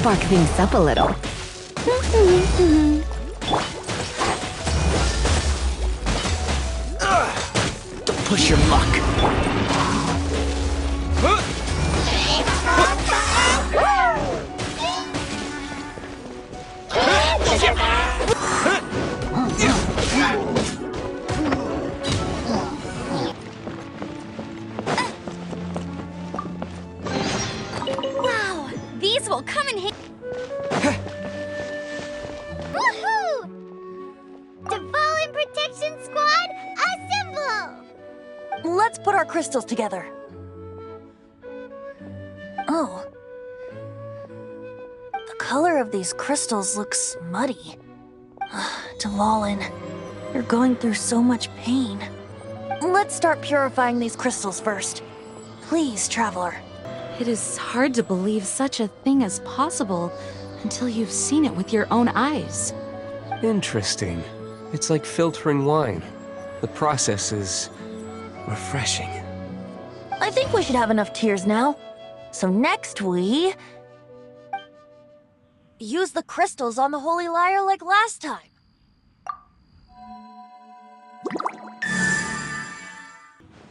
spark things up a little. Don't push your luck. Wow, these will come in handy. Woohoo! Fallen Protection Squad, assemble! Let's put our crystals together. Oh. The color of these crystals looks muddy. Dvalin, you're going through so much pain. Let's start purifying these crystals first. Please, Traveler. It is hard to believe such a thing is possible until you've seen it with your own eyes. Interesting. It's like filtering wine. The process is refreshing. I think we should have enough tears now. So next we... use the crystals on the Holy Lyre like last time.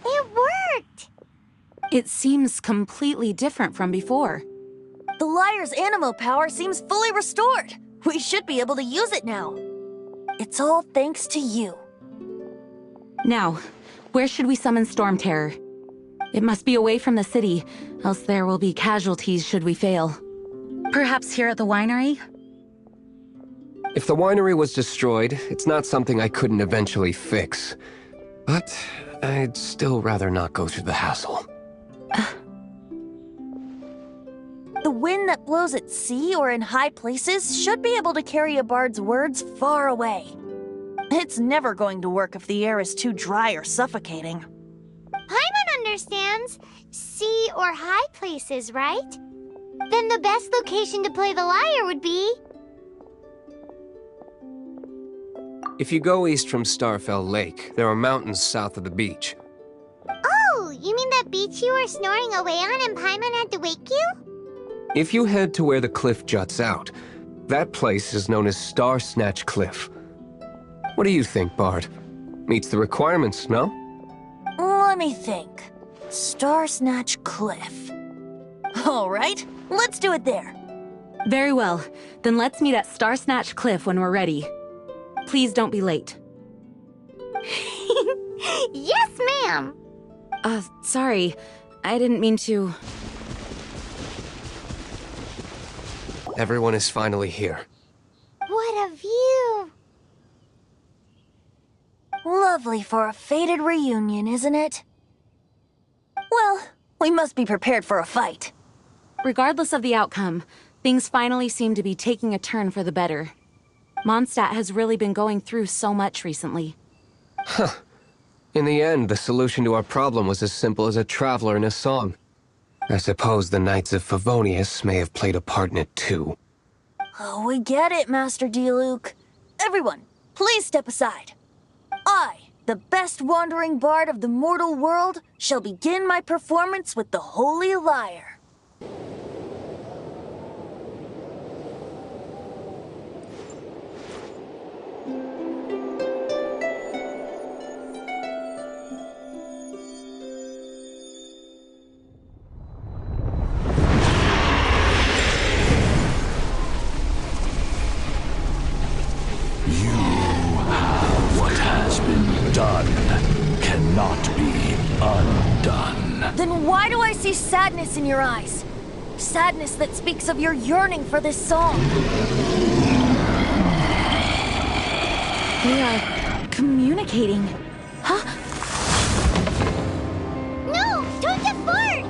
It worked! It seems completely different from before. The Lyre's animo power seems fully restored. We should be able to use it now. It's all thanks to you. Now, where should we summon Storm Terror? It must be away from the city, else there will be casualties should we fail. Perhaps here at the winery? If the winery was destroyed, it's not something I couldn't eventually fix. But I'd still rather not go through the hassle. The wind that blows at sea or in high places should be able to carry a bard's words far away. It's never going to work if the air is too dry or suffocating. Paimon understands sea or high places, right? Then the best location to play the lyre would be... If you go east from Starfell Lake, there are mountains south of the beach. Oh, you mean that beach you were snoring away on and Paimon had to wake you? If you head to where the cliff juts out, that place is known as Star Snatch Cliff. What do you think, Bard? Meets the requirements, no? Let me think. Star Snatch Cliff. All right, let's do it there. Very well. Then let's meet at Star Snatch Cliff when we're ready. Please don't be late. Yes, ma'am! Sorry. I didn't mean to... Everyone is finally here. What a view! Lovely for a fated reunion, isn't it? Well, we must be prepared for a fight. Regardless of the outcome, things finally seem to be taking a turn for the better. Mondstadt has really been going through so much recently. Huh. In the end, the solution to our problem was as simple as a traveler in a song. I suppose the Knights of Favonius may have played a part in it too. Oh, we get it, Master Diluc. Everyone, please step aside. I, the best wandering bard of the mortal world, shall begin my performance with the Holy Lyre. Cannot be undone. Then why do I see sadness in your eyes? Sadness that speaks of your yearning for this song. They are communicating. Huh? No! Don't depart!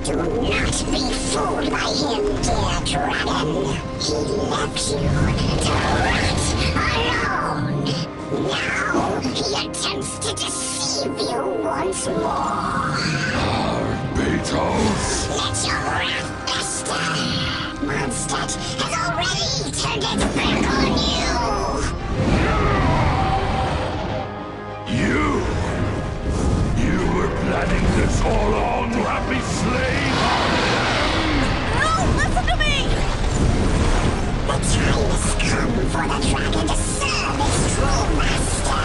Do not be fooled by him, dear dragon. He left you to rot alone. Now he attempts to deceive you once more. Beetles! Let your wrath fester. Mondstadt has already turned its back on you. You were planning this all along to have me slain? No, listen to me! time has come for the dragon to serve its true master.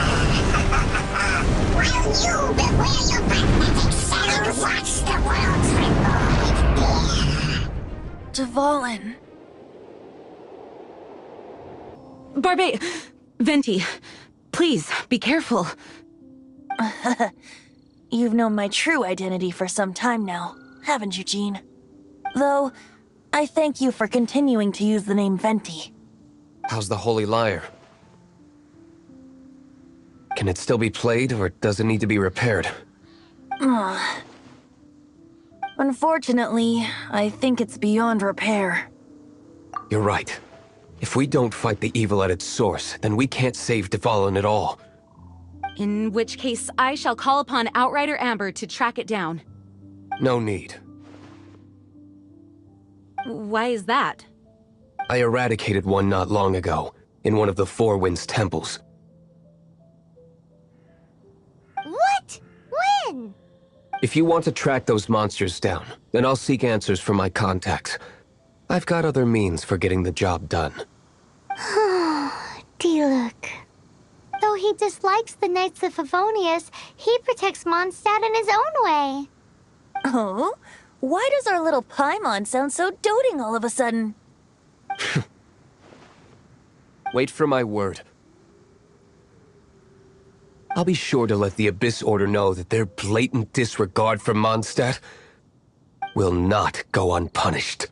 While you beware your magnetic shell and watch the world tremble with fear. Dvalin. Venti, please, be careful. You've known my true identity for some time now, haven't you, Jean? Though, I thank you for continuing to use the name Venti. How's the Holy Lyre? Can it still be played, or does it need to be repaired? Unfortunately, I think it's beyond repair. You're right. If we don't fight the evil at its source, then we can't save Dvalin at all. In which case, I shall call upon Outrider Amber to track it down. No need. Why is that? I eradicated one not long ago, in one of the Four Winds temples. What? When? If you want to track those monsters down, then I'll seek answers from my contacts. I've got other means for getting the job done. Diluc. Though he dislikes the Knights of Favonius, he protects Mondstadt in his own way. Oh? Why does our little Paimon sound so doting all of a sudden? Wait for my word. I'll be sure to let the Abyss Order know that their blatant disregard for Mondstadt will not go unpunished.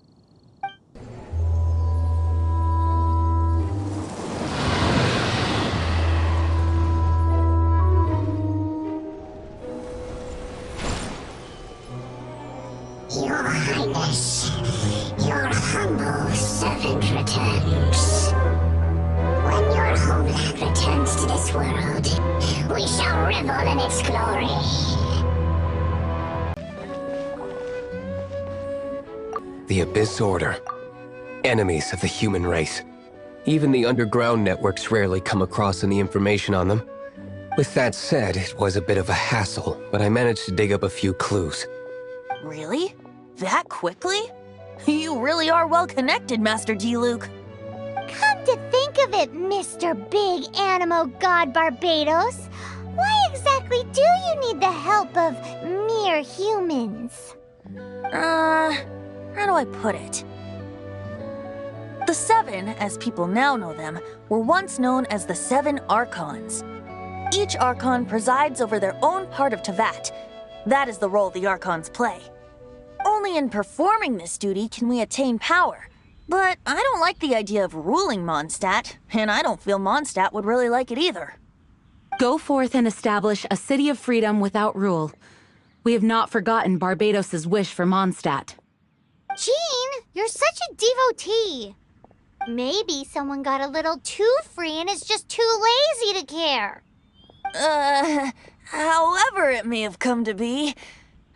Your Highness, your humble servant returns. When your homeland returns to this world, we shall revel in its glory. The Abyss Order. Enemies of the human race. Even the underground networks rarely come across any information on them. With that said, it was a bit of a hassle, but I managed to dig up a few clues. Really? That quickly? You really are well connected, Master Diluc. Come to think of it, Mr. Big Animo God Barbados, why exactly do you need the help of mere humans? How do I put it? The Seven, as people now know them, were once known as the Seven Archons. Each Archon presides over their own part of Teyvat. That is the role the Archons play. Only in performing this duty can we attain power. But I don't like the idea of ruling Mondstadt, and I don't feel Mondstadt would really like it either. Go forth and establish a city of freedom without rule. We have not forgotten Barbados' wish for Mondstadt. Jean, you're such a devotee. Maybe someone got a little too free and is just too lazy to care. However it may have come to be,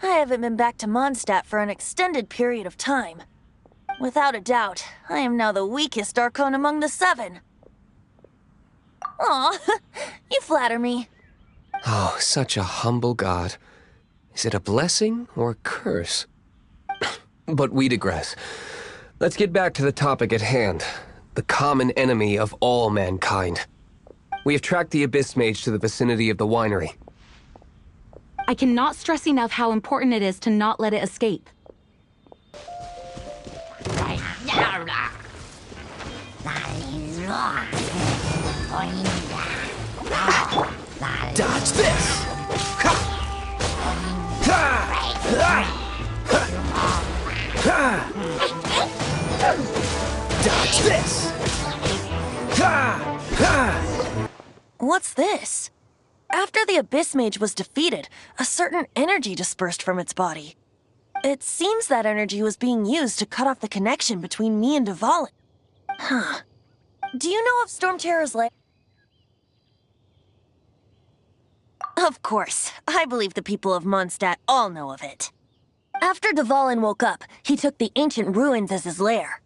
I haven't been back to Mondstadt for an extended period of time. Without a doubt, I am now the weakest Archon among the Seven. Aw, you flatter me. Oh, such a humble god. Is it a blessing or a curse? But we digress. Let's get back to the topic at hand. The common enemy of all mankind. We have tracked the Abyss Mage to the vicinity of the winery. I cannot stress enough how important it is to not let it escape. Dodge this! Ha! Ha! Ha! Dodge this! Ha! Ha! What's this? After the Abyss Mage was defeated, a certain energy dispersed from its body. It seems that energy was being used to cut off the connection between me and Dvalin. Huh. Do you know of Storm Terror's lair? Of course. I believe the people of Mondstadt all know of it. After Dvalin woke up, he took the ancient ruins as his lair.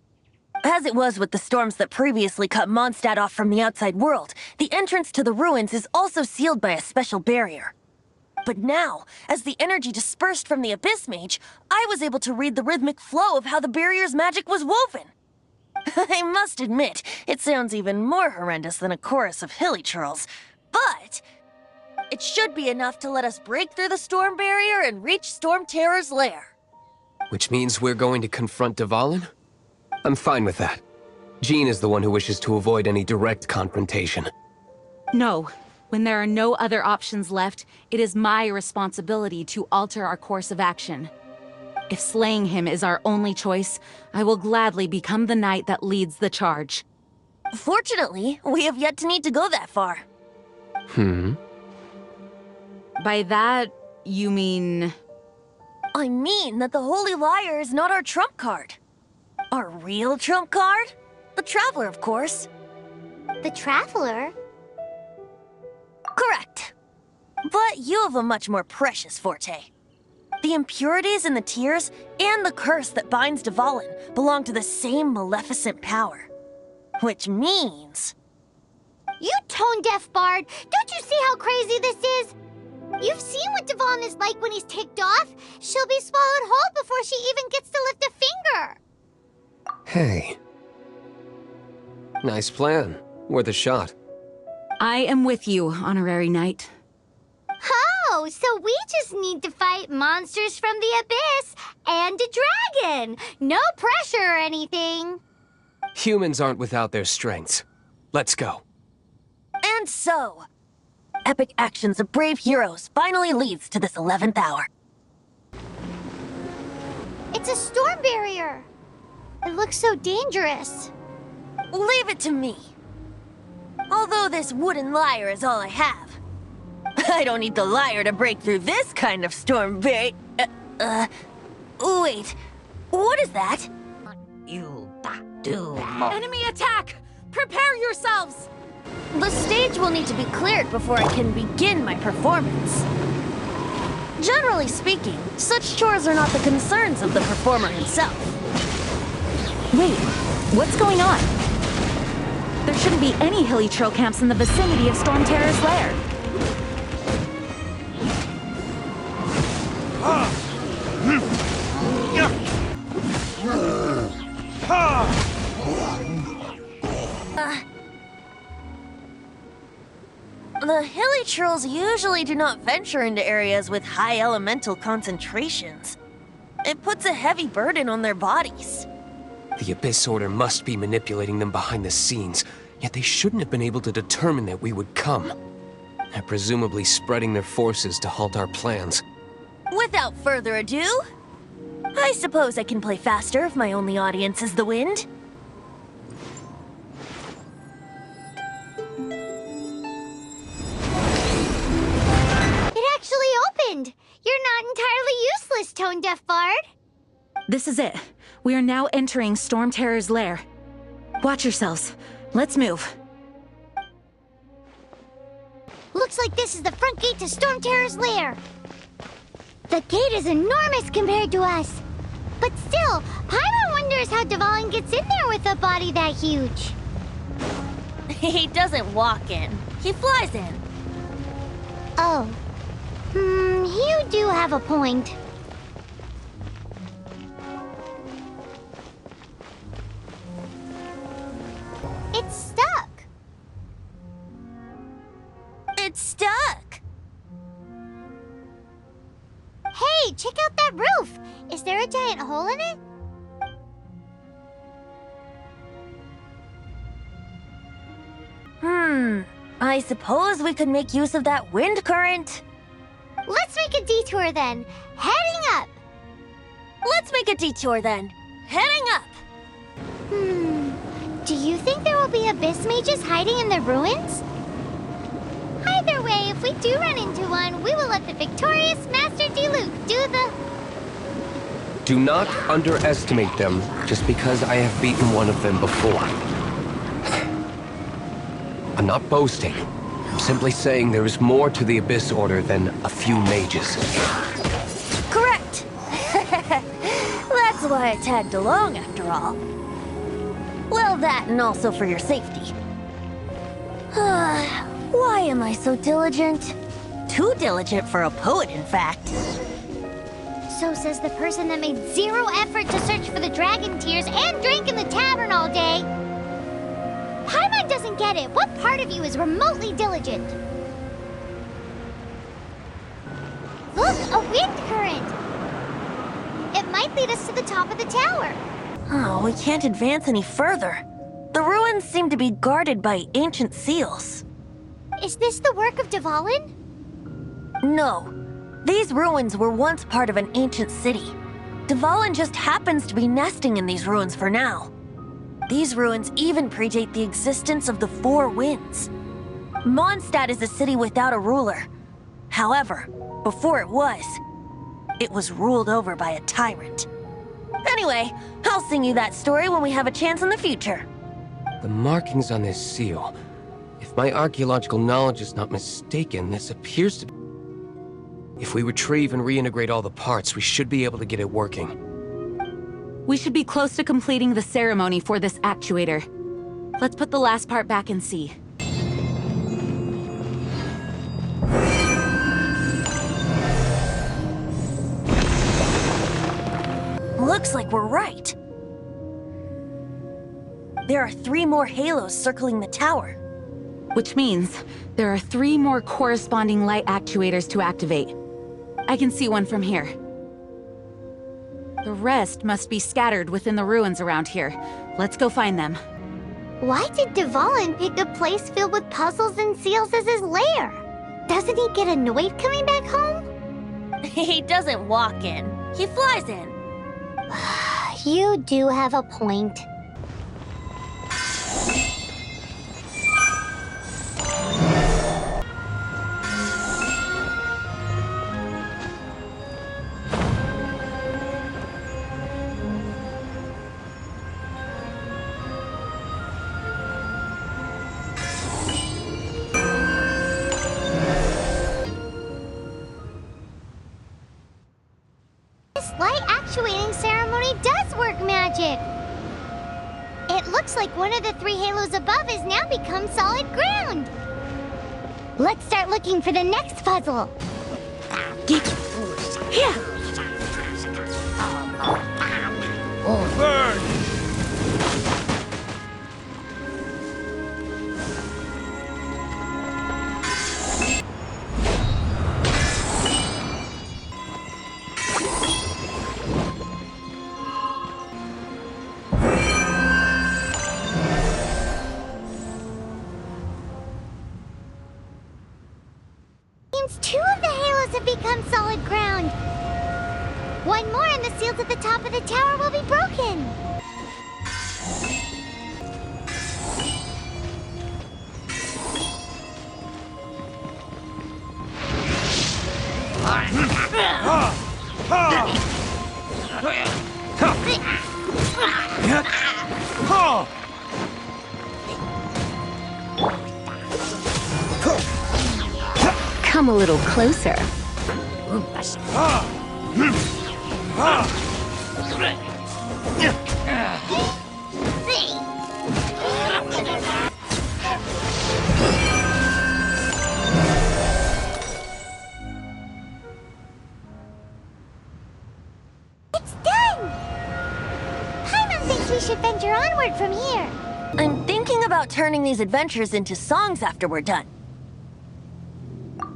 As it was with the storms that previously cut Mondstadt off from the outside world, the entrance to the ruins is also sealed by a special barrier. But now, as the energy dispersed from the Abyss Mage, I was able to read the rhythmic flow of how the barrier's magic was woven. I must admit, it sounds even more horrendous than a chorus of hilly churls. But it should be enough to let us break through the storm barrier and reach Storm Terror's lair. Which means we're going to confront Dvalin? I'm fine with that. Jean is the one who wishes to avoid any direct confrontation. No. When there are no other options left, it is my responsibility to alter our course of action. If slaying him is our only choice, I will gladly become the knight that leads the charge. Fortunately, we have yet to need to go that far. By that, you mean... I mean that the Holy Liar is not our trump card. Our real trump card? The Traveler, of course. The Traveler? Correct. But you have a much more precious forte. The impurities in the tears and the curse that binds Dvalin belong to the same maleficent power. Which means... You tone-deaf bard! Don't you see how crazy this is? You've seen what Dvalin is like when he's ticked off. She'll be swallowed whole before she even gets to lift a finger. Hey. Nice plan. Worth a shot. I am with you, Honorary Knight. Oh, so we just need to fight monsters from the abyss and a dragon. No pressure or anything. Humans aren't without their strengths. Let's go. And so, epic actions of brave heroes finally leads to this 11th hour. It's a storm barrier. It looks so dangerous. Leave it to me. Although this wooden lyre is all I have, I don't need the lyre to break through this kind of storm wait, what is that? Enemy attack! Prepare yourselves! The stage will need to be cleared before I can begin my performance. Generally speaking, such chores are not the concerns of the performer himself. Wait, what's going on? There shouldn't be any hilly trail camps in the vicinity of Storm Terror's lair. The hilly trolls usually do not venture into areas with high elemental concentrations. It puts a heavy burden on their bodies. The Abyss Order must be manipulating them behind the scenes, yet they shouldn't have been able to determine that we would come. They're presumably spreading their forces to halt our plans. Without further ado, I suppose I can play faster if my only audience is the wind. It actually opened. You're not entirely useless, tone-deaf bard. This is it. We are now entering Storm Terror's lair. Watch yourselves. Let's move. Looks like this is the front gate to Storm Terror's lair. The gate is enormous compared to us. But still, Paimon wonders how Dvalin gets in there with a body that huge. He doesn't walk in. He flies in. Oh. You do have a point. It's stuck. It's stuck. Hey, check out that roof. Is there a giant hole in it? I suppose we could make use of that wind current. Let's make a detour then. Heading up. Let's make a detour then. Heading up. Do you think there will be abyss mages hiding in the ruins? Either way, if we do run into one, we will let the victorious Master Diluc do the... Do not underestimate them just because I have beaten one of them before. I'm not boasting. I'm simply saying there is more to the Abyss Order than a few mages. Correct. That's why I tagged along after all. Well, that and also for your safety. Why am I so diligent? Too diligent for a poet, in fact. So says the person that made zero effort to search for the dragon tears and drank in the tavern all day. Paimon doesn't get it. What part of you is remotely diligent? Look, a wind current. It might lead us to the top of the tower. Oh, we can't advance any further. The ruins seem to be guarded by ancient seals. Is this the work of Dvalin? No. These ruins were once part of an ancient city. Dvalin just happens to be nesting in these ruins for now. These ruins even predate the existence of the Four Winds. Mondstadt is a city without a ruler. However, before it was ruled over by a tyrant. Anyway, I'll sing you that story when we have a chance in the future. The markings on this seal. If my archaeological knowledge is not mistaken, this appears to be... If we retrieve and reintegrate all the parts, we should be able to get it working. We should be close to completing the ceremony for this actuator. Let's put the last part back and see. Looks like we're right. There are 3 more halos circling the tower. Which means there are 3 more corresponding light actuators to activate. I can see one from here. The rest must be scattered within the ruins around here. Let's go find them. Why did Dvalin pick a place filled with puzzles and seals as his lair? Doesn't he get annoyed coming back home? He doesn't walk in. He flies in. You do have a point. This light actuating ceremony does work magic. It looks like one of the 3 halos above has now become solid ground. Let's start looking for the next puzzle. Yeah. Burn! Seems 2 of the halos have become solid ground. One more and the seals at the top of the tower will be broken. Come a little closer. It's done! Paimon thinks we should venture onward from here. I'm thinking about turning these adventures into songs after we're done.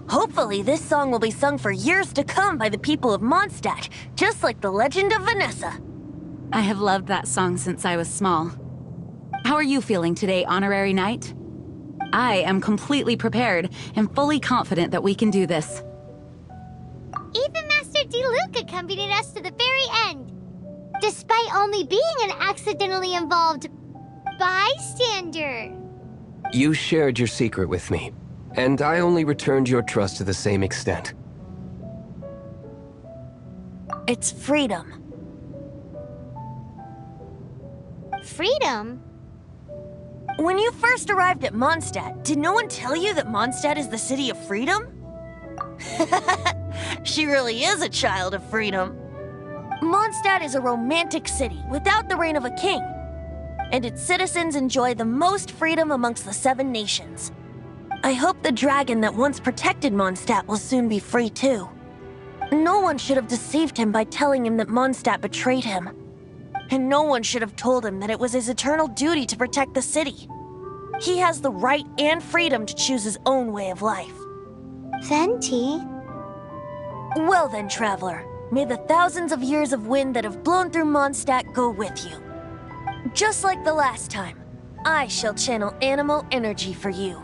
Hopefully, this song will be sung for years to come by the people of Mondstadt, just like the legend of Vanessa. I have loved that song since I was small. How are you feeling today, Honorary Knight? I am completely prepared and fully confident that we can do this. Even Master Diluc accompanied us to the very end, despite only being an accidentally involved bystander. You shared your secret with me, and I only returned your trust to the same extent. It's freedom. Freedom? When you first arrived at Mondstadt, did no one tell you that Mondstadt is the city of freedom? She really is a child of freedom. Mondstadt is a romantic city without the reign of a king, and its citizens enjoy the most freedom amongst the 7 nations. I hope the dragon that once protected Mondstadt will soon be free too. No one should have deceived him by telling him that Mondstadt betrayed him. And no one should have told him that it was his eternal duty to protect the city. He has the right and freedom to choose his own way of life. Venti? Well then, traveler, may the thousands of years of wind that have blown through Mondstadt go with you. Just like the last time, I shall channel animal energy for you.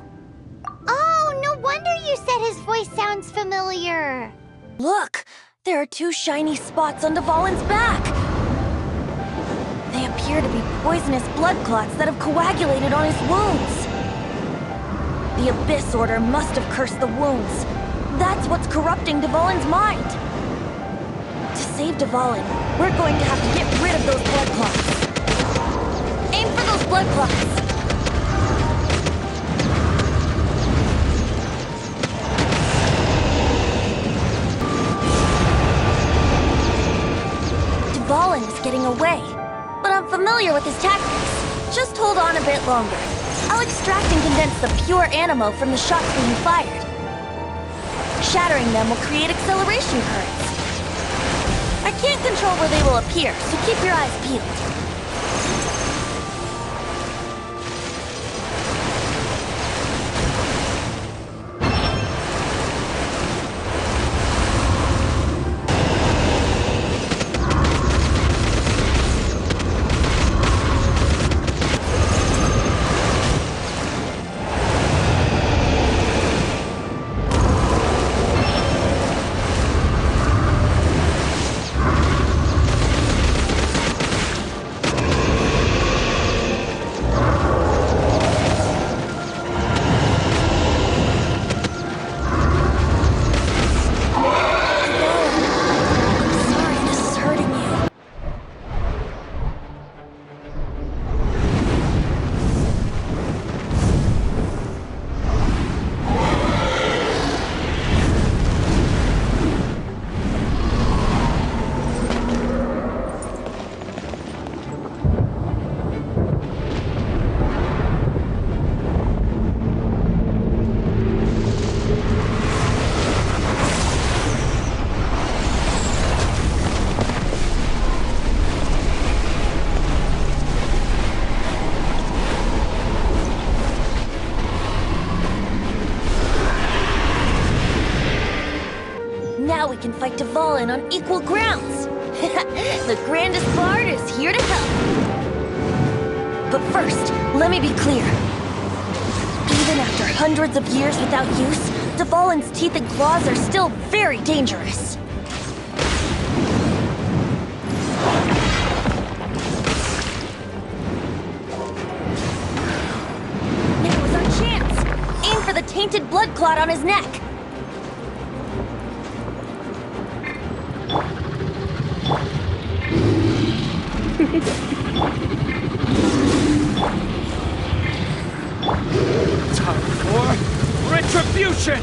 Oh, no wonder you said his voice sounds familiar. Look, there are 2 shiny spots on Dvalin's back. They appear to be poisonous blood clots that have coagulated on his wounds. The Abyss Order must have cursed the wounds. That's what's corrupting Dvalin's mind. To save Dvalin, we're going to have to get rid of those blood clots. Aim for those blood clots. Dvalin is getting away, but I'm familiar with his tactics. Just hold on a bit longer. I'll extract and condense the pure animo from the shots being fired. Shattering them will create acceleration currents. I can't control where they will appear, so keep your eyes peeled. Now we can fight Dvalin on equal grounds. The grandest bard is here to help. But first, let me be clear. Even after hundreds of years without use, Dvalin's teeth and claws are still very dangerous. Now is our chance. Aim for the tainted blood clot on his neck. Time for retribution!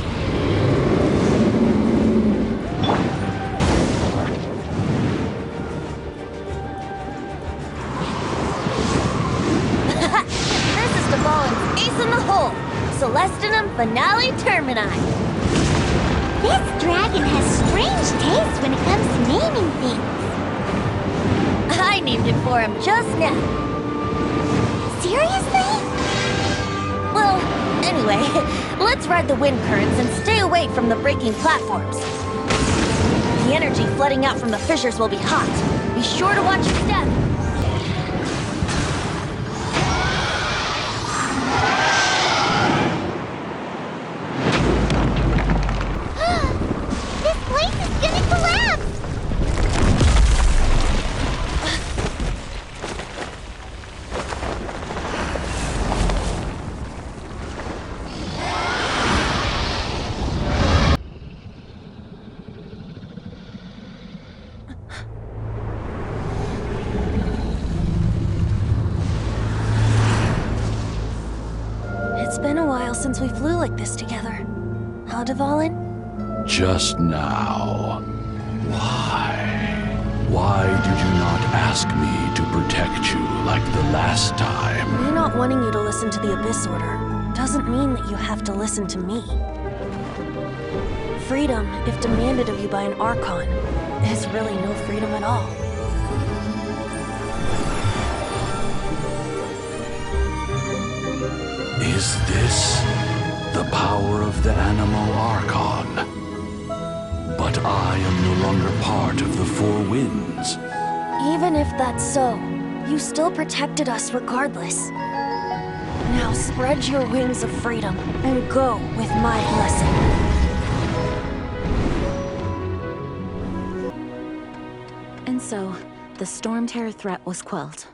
This is Dvalin's ace in the hole. Celestinum Finale Termini. This dragon has strange taste when it comes to naming things. I named it for him just now. Seriously? Well, anyway, let's ride the wind currents and stay away from the breaking platforms. The energy flooding out from the fissures will be hot. Be sure to watch your step. This place is gonna collapse! It's been a while since we flew like this together. Huh, Dvalin? Just now. Why? Why did you not ask me to protect you like the last time? Me not wanting you to listen to the Abyss Order doesn't mean that you have to listen to me. freedom, if demanded of you by an Archon, is really no freedom at all. Is this the power of the Animo Archon? But I am no longer part of the Four Winds. Even if that's so, you still protected us regardless. Now spread your wings of freedom and go with my blessing. And so, the Storm Terror threat was quelled.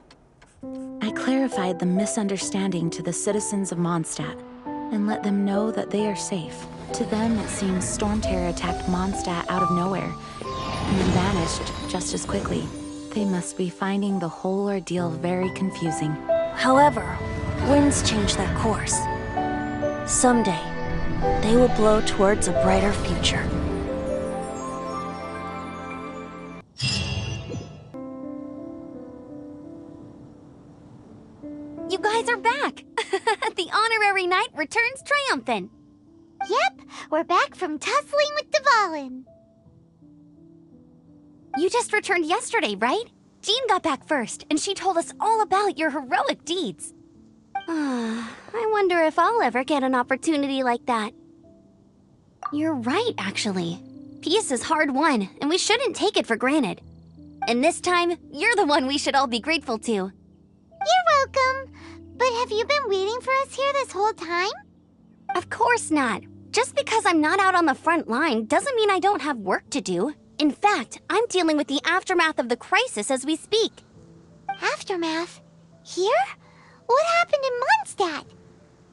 I clarified the misunderstanding to the citizens of Mondstadt, and let them know that they are safe. To them, it seems Storm Terror attacked Mondstadt out of nowhere, and then vanished just as quickly. They must be finding the whole ordeal very confusing. However, winds change their course. Someday, they will blow towards a brighter future. You guys are back! The honorary knight returns triumphant. Yep, we're back from tussling with Dvalin. You just returned yesterday, right? Jean got back first, and she told us all about your heroic deeds. I wonder if I'll ever get an opportunity like that. You're right, actually. Peace is hard won, and we shouldn't take it for granted. And this time, you're the one we should all be grateful to. You're welcome. But have you been waiting for us here this whole time? Of course not. Just because I'm not out on the front line doesn't mean I don't have work to do. In fact, I'm dealing with the aftermath of the crisis as we speak. Aftermath? Here? What happened in Mondstadt?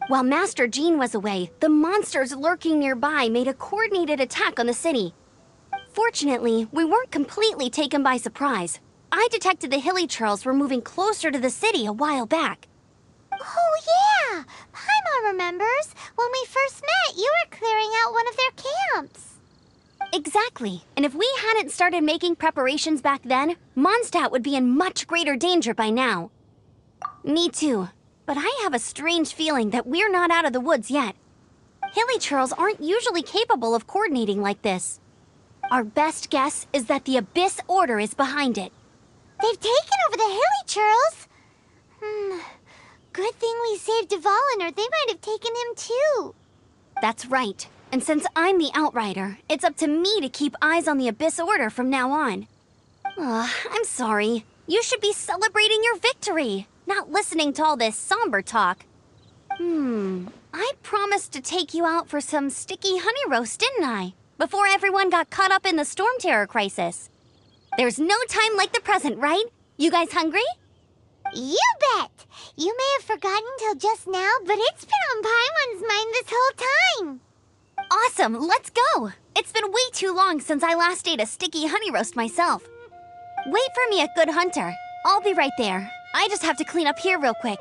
While Master Jean was away, the monsters lurking nearby made a coordinated attack on the city. Fortunately, we weren't completely taken by surprise. I detected the Hilly Churls were moving closer to the city a while back. Oh yeah! Paimon remembers. When we first met, you were clearing out one of their camps. Exactly. And if we hadn't started making preparations back then, Mondstadt would be in much greater danger by now. Me too. But I have a strange feeling that we're not out of the woods yet. Hilly Churls aren't usually capable of coordinating like this. Our best guess is that the Abyss Order is behind it. They've taken over the Hilly Churls? Good thing we saved Dvalin, or they might have taken him too. That's right. And since I'm the Outrider, it's up to me to keep eyes on the Abyss Order from now on. I'm sorry. You should be celebrating your victory, not listening to all this somber talk. I promised to take you out for some sticky honey roast, didn't I? Before everyone got caught up in the Storm Terror crisis. There's no time like the present, right? You guys hungry? You bet! You may have forgotten till just now, but it's been on Paimon's mind this whole time. Awesome, let's go! It's been way too long since I last ate a sticky honey roast myself. Wait for me at Good Hunter. I'll be right there. I just have to clean up here real quick.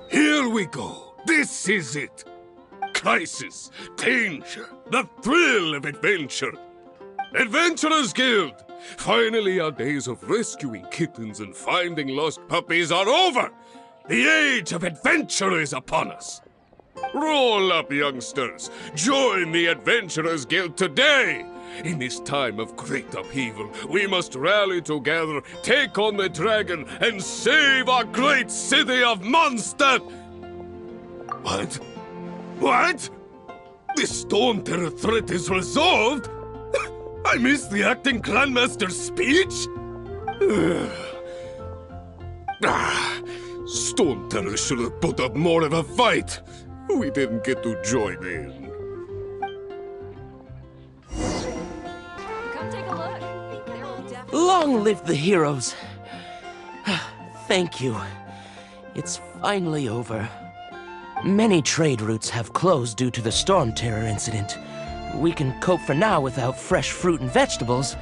Here we go. This is it. Crisis, danger, the thrill of adventure. Adventurers Guild! Finally, our days of rescuing kittens and finding lost puppies are over! The age of adventure is upon us! Roll up, youngsters! Join the Adventurers Guild today! In this time of great upheaval, we must rally together, take on the dragon, and save our great city of Mondstadt! What? What? The Storm Terror threat is resolved? I missed the acting clanmaster's speech? Storm Terror should have put up more of a fight. We didn't get to join in. Come take a look. Long live the heroes. Thank you. It's finally over. Many trade routes have closed due to the Storm Terror incident. We can cope for now without fresh fruit and vegetables.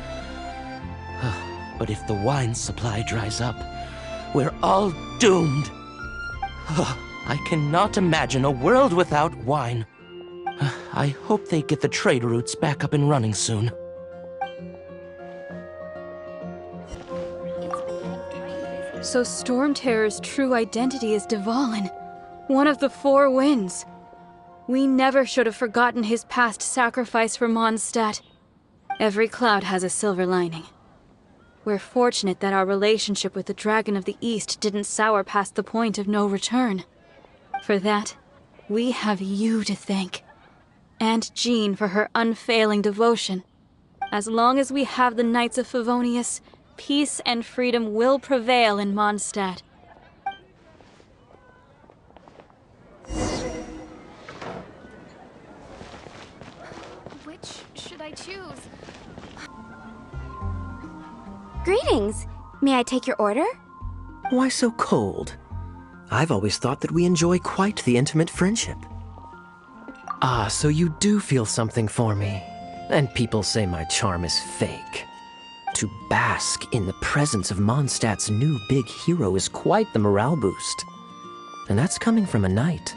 But if the wine supply dries up, we're all doomed. I cannot imagine a world without wine. I hope they get the trade routes back up and running soon. So Storm Terror's true identity is Dvalin, one of the Four Winds. We never should have forgotten his past sacrifice for Mondstadt. Every cloud has a silver lining. We're fortunate that our relationship with the Dragon of the East didn't sour past the point of no return. For that, we have you to thank. And Jean for her unfailing devotion. As long as we have the Knights of Favonius, peace and freedom will prevail in Mondstadt. Which should I choose? Greetings. May I take your order? Why so cold? I've always thought that we enjoy quite the intimate friendship. Ah, so you do feel something for me. And people say my charm is fake. To bask in the presence of Mondstadt's new big hero is quite the morale boost. And that's coming from a knight.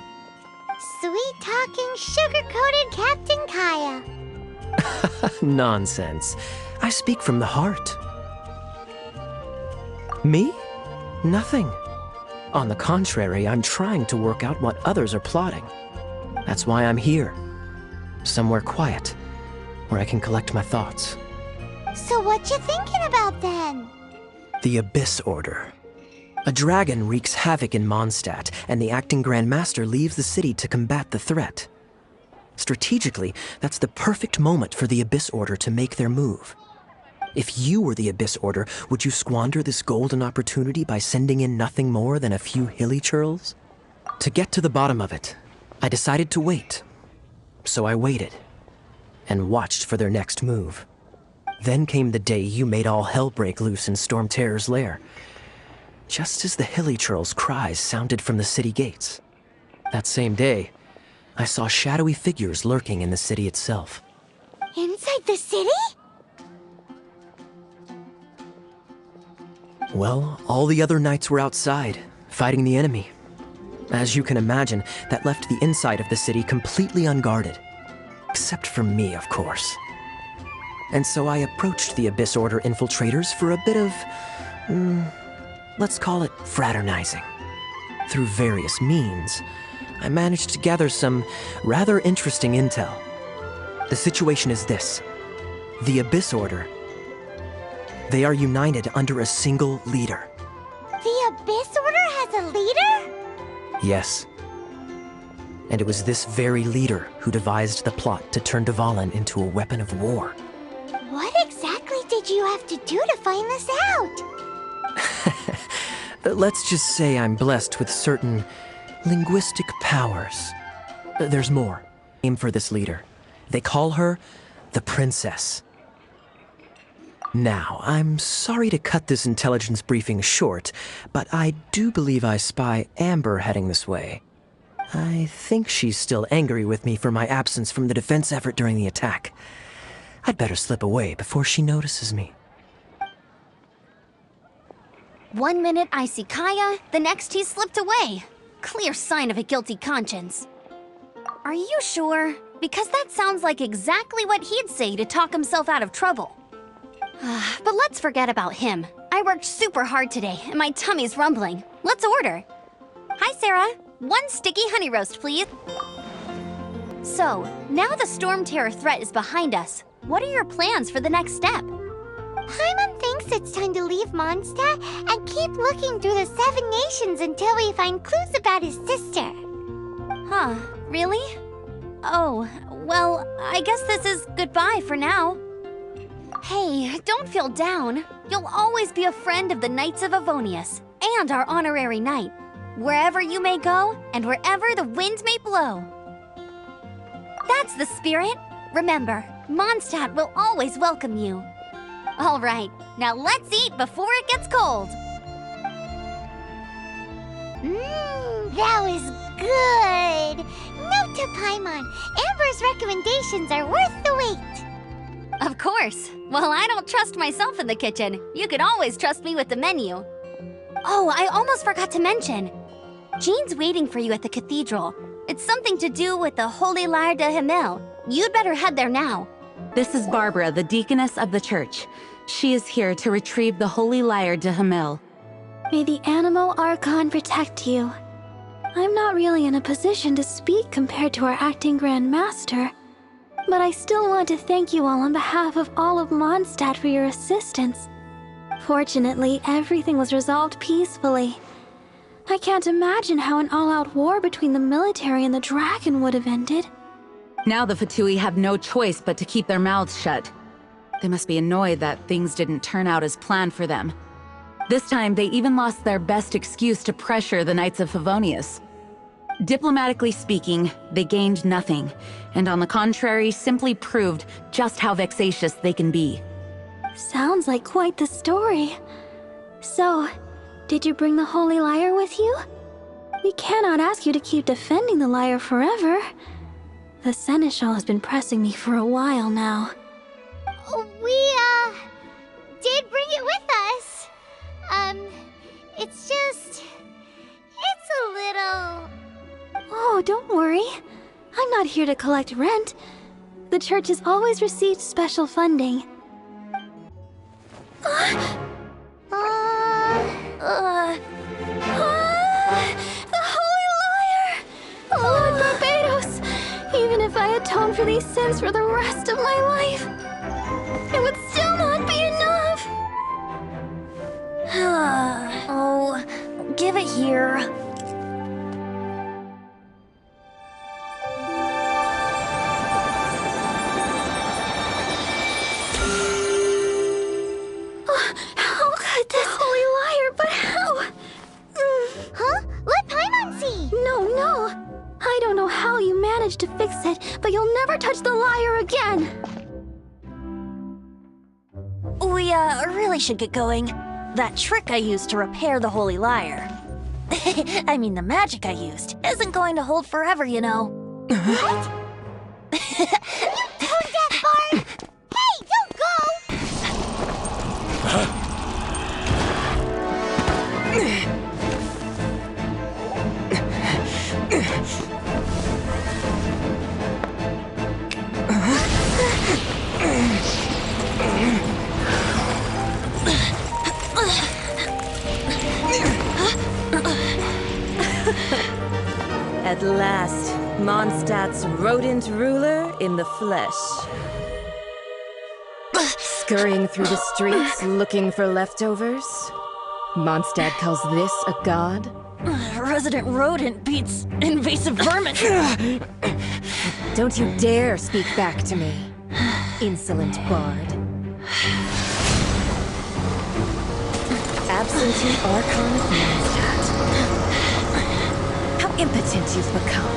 Sweet-talking, sugar-coated Captain Kaya. Nonsense. I speak from the heart. Me? Nothing. On the contrary, I'm trying to work out what others are plotting. That's why I'm here. Somewhere quiet, where I can collect my thoughts. So what you thinking about then? The Abyss Order. A dragon wreaks havoc in Mondstadt, and the acting Grand Master leaves the city to combat the threat. Strategically, that's the perfect moment for the Abyss Order to make their move. If you were the Abyss Order, would you squander this golden opportunity by sending in nothing more than a few hilly churls? To get to the bottom of it, I decided to wait. So I waited, and watched for their next move. Then came the day you made all hell break loose in Storm Terror's lair, just as the hilly churls' cries sounded from the city gates. That same day, I saw shadowy figures lurking in the city itself. Inside the city? Well, all the other knights were outside, fighting the enemy. As you can imagine, that left the inside of the city completely unguarded. Except for me, of course. And so I approached the Abyss Order infiltrators for a bit of, let's call it fraternizing. Through various means, I managed to gather some rather interesting intel. The situation is this. The Abyss Order, they are united under a single leader. The Abyss Order has a leader? Yes. And it was this very leader who devised the plot to turn Dvalin into a weapon of war. What exactly did you have to do to find this out? Let's just say I'm blessed with certain linguistic powers. There's more. Name for this leader. They call her the Princess. Now, I'm sorry to cut this intelligence briefing short, but I do believe I spy Amber heading this way. I think she's still angry with me for my absence from the defense effort during the attack. I'd better slip away before she notices me. 1 minute I see Kaya, the next he's slipped away. Clear sign of a guilty conscience. Are you sure? Because that sounds like exactly what he'd say to talk himself out of trouble. But let's forget about him. I worked super hard today, and my tummy's rumbling. Let's order. Hi, Sarah. 1 sticky honey roast, please. So, now the Storm Terror threat is behind us. What are your plans for the next step? Paimon thinks it's time to leave Mondstadt and keep looking through the 7 nations until we find clues about his sister. Huh, really? Oh, well, I guess this is goodbye for now. Hey, don't feel down. You'll always be a friend of the Knights of Favonius, and our honorary knight. Wherever you may go, and wherever the wind may blow. That's the spirit. Remember, Mondstadt will always welcome you. All right, now let's eat before it gets cold. That was good. Note to Paimon, Amber's recommendations are worth the wait. Of course. Well, I don't trust myself in the kitchen. You can always trust me with the menu. Oh, I almost forgot to mention. Jean's waiting for you at the cathedral. It's something to do with the Holy Lyre de Himmel. You'd better head there now. This is Barbara, the deaconess of the church. She is here to retrieve the Holy Lyre de Himmel. May the Animo Archon protect you. I'm not really in a position to speak compared to our acting Grand Master, but I still want to thank you all on behalf of all of Mondstadt for your assistance. Fortunately, everything was resolved peacefully. I can't imagine how an all-out war between the military and the dragon would have ended. Now the Fatui have no choice but to keep their mouths shut. They must be annoyed that things didn't turn out as planned for them. This time, they even lost their best excuse to pressure the Knights of Favonius. Diplomatically speaking, they gained nothing, and on the contrary, simply proved just how vexatious they can be. Sounds like quite the story. So, did you bring the Holy Lyre with you? We cannot ask you to keep defending the lyre forever. The Seneschal has been pressing me for a while now. We, did bring it with us. It's just... it's a little... Oh, don't worry. I'm not here to collect rent. The church has always received special funding. The Holy Lyre! Lord Barbados! Even if I atone for these sins for the rest of my life, it would still not be enough! Oh, give it here. How could this Holy Lyre, but how? Huh? Let Paimon see! No. I don't know how you managed to fix it, but you'll never touch the lyre again! We, really should get going. That trick I used to repair the Holy Lyre. I mean, the magic I used isn't going to hold forever, you know. What? You tone-deaf bard! Hey, don't go! At last, Mondstadt's rodent ruler in the flesh. Scurrying through the streets looking for leftovers? Mondstadt calls this a god? Resident rodent beats invasive vermin. Don't you dare speak back to me, insolent bard. Absentee Archon of Mondstadt. How impotent you've become.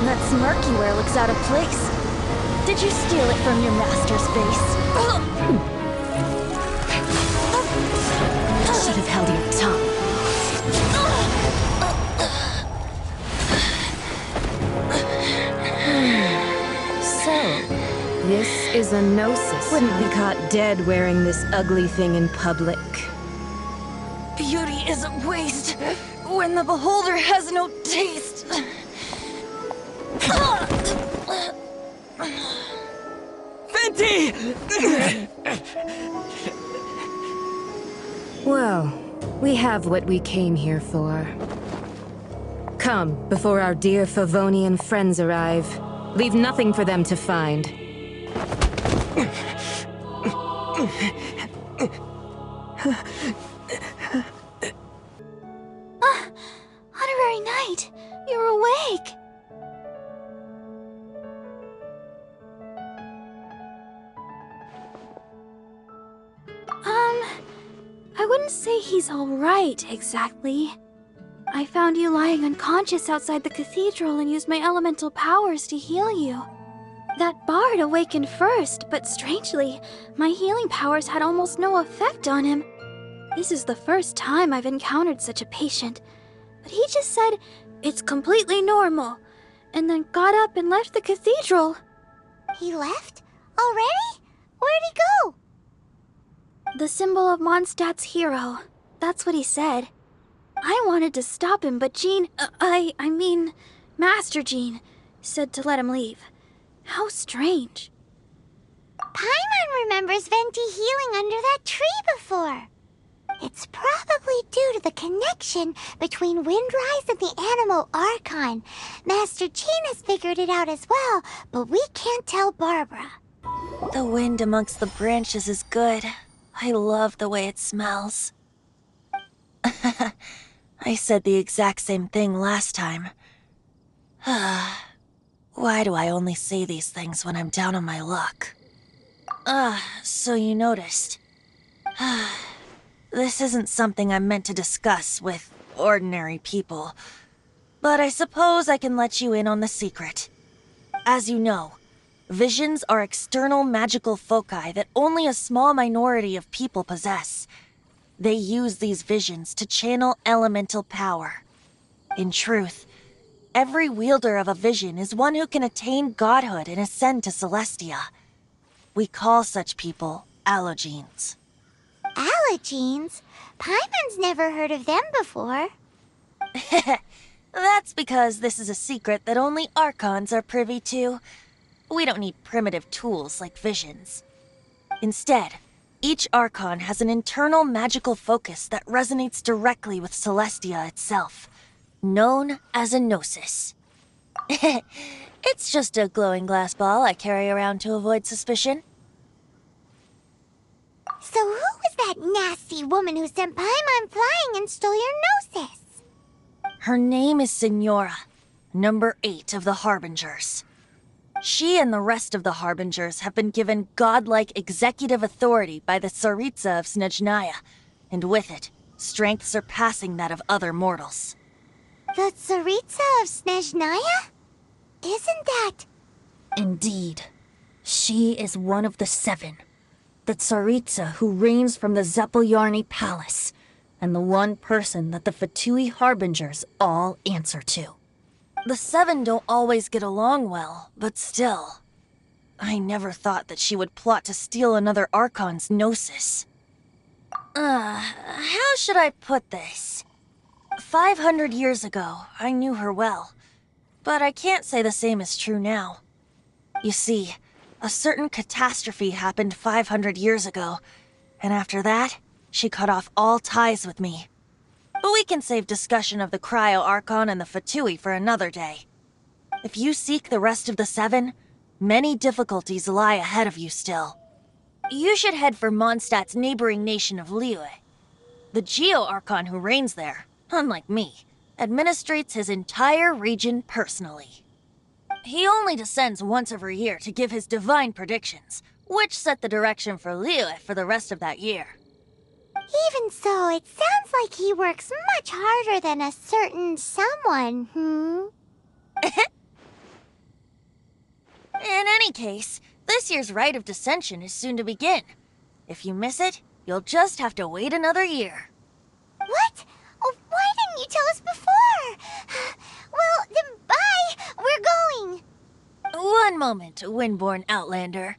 That smirk you wear looks out of place. Did you steal it from your master's face? Should have held your tongue. So, this is a gnosis. Wouldn't be caught dead wearing this ugly thing in public. Beauty is a waste when the beholder has no taste. VENTI! Well, we have what we came here for. Come, before our dear Favonian friends arrive. Leave nothing for them to find. Honorary Knight, you're awake. I wouldn't say he's all right, exactly. I found you lying unconscious outside the cathedral and used my elemental powers to heal you. That bard awakened first, but strangely, my healing powers had almost no effect on him. This is the first time I've encountered such a patient, but he just said, it's completely normal, and then got up and left the cathedral. He left? Already? Where'd he go? The symbol of Mondstadt's hero. That's what he said. I wanted to stop him, but Jean, I mean, Master Jean, said to let him leave. How strange. Paimon remembers Venti healing under that tree before. It's probably due to the connection between Windrise and the Animo Archon. Master Jean has figured it out as well, but we can't tell Barbara. The wind amongst the branches is good. I love the way it smells. I said the exact same thing last time. Why do I only say these things when I'm down on my luck? So you noticed. This isn't something I'm meant to discuss with ordinary people, but I suppose I can let you in on the secret. As you know, visions are external magical foci that only a small minority of people possess. They use these visions to channel elemental power. In truth, every wielder of a vision is one who can attain godhood and ascend to Celestia. We call such people allogenes. Allogenes? Paimon's never heard of them before. That's because this is a secret that only Archons are privy to. We don't need primitive tools like visions. Instead, each Archon has an internal magical focus that resonates directly with Celestia itself, known as a gnosis. It's just a glowing glass ball I carry around to avoid suspicion. So who was that nasty woman who sent Paimon flying and stole your gnosis? Her name is Signora, number 8 of the Harbingers. She and the rest of the Harbingers have been given godlike executive authority by the Tsaritsa of Snezhnaya, and with it, strength surpassing that of other mortals. The Tsaritsa of Snezhnaya? Isn't that... Indeed. She is one of the 7. The Tsaritsa who reigns from the Zepelyarny Palace, and the one person that the Fatui Harbingers all answer to. The 7 don't always get along well, but still. I never thought that she would plot to steal another Archon's gnosis. How should I put this? 500 years ago, I knew her well, but I can't say the same is true now. You see, a certain catastrophe happened 500 years ago, and after that, she cut off all ties with me. But we can save discussion of the Cryo Archon and the Fatui for another day. If you seek the rest of the 7, many difficulties lie ahead of you still. You should head for Mondstadt's neighboring nation of Liyue. The Geo-Archon who reigns there, unlike me, administrates his entire region personally. He only descends once every year to give his divine predictions, which set the direction for Liyue for the rest of that year. Even so, it sounds like he works much harder than a certain someone, In any case, this year's Rite of Descension is soon to begin. If you miss it, you'll just have to wait another year. What? Oh, why didn't you tell us before? Well, then bye! We're going! One moment, Windborn Outlander.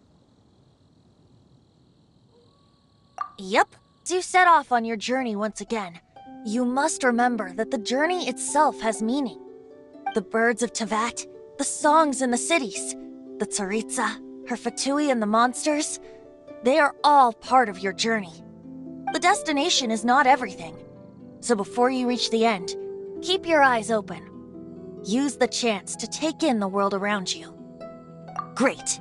Yep. As you set off on your journey once again, you must remember that the journey itself has meaning. The birds of Tevat, the songs in the cities, the Tsaritsa, her Fatui and the monsters, they are all part of your journey. The destination is not everything, so before you reach the end, keep your eyes open. Use the chance to take in the world around you. Great.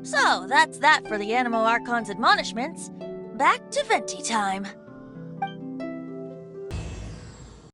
So, that's that for the Animo Archon's admonishments. Back to Venti time.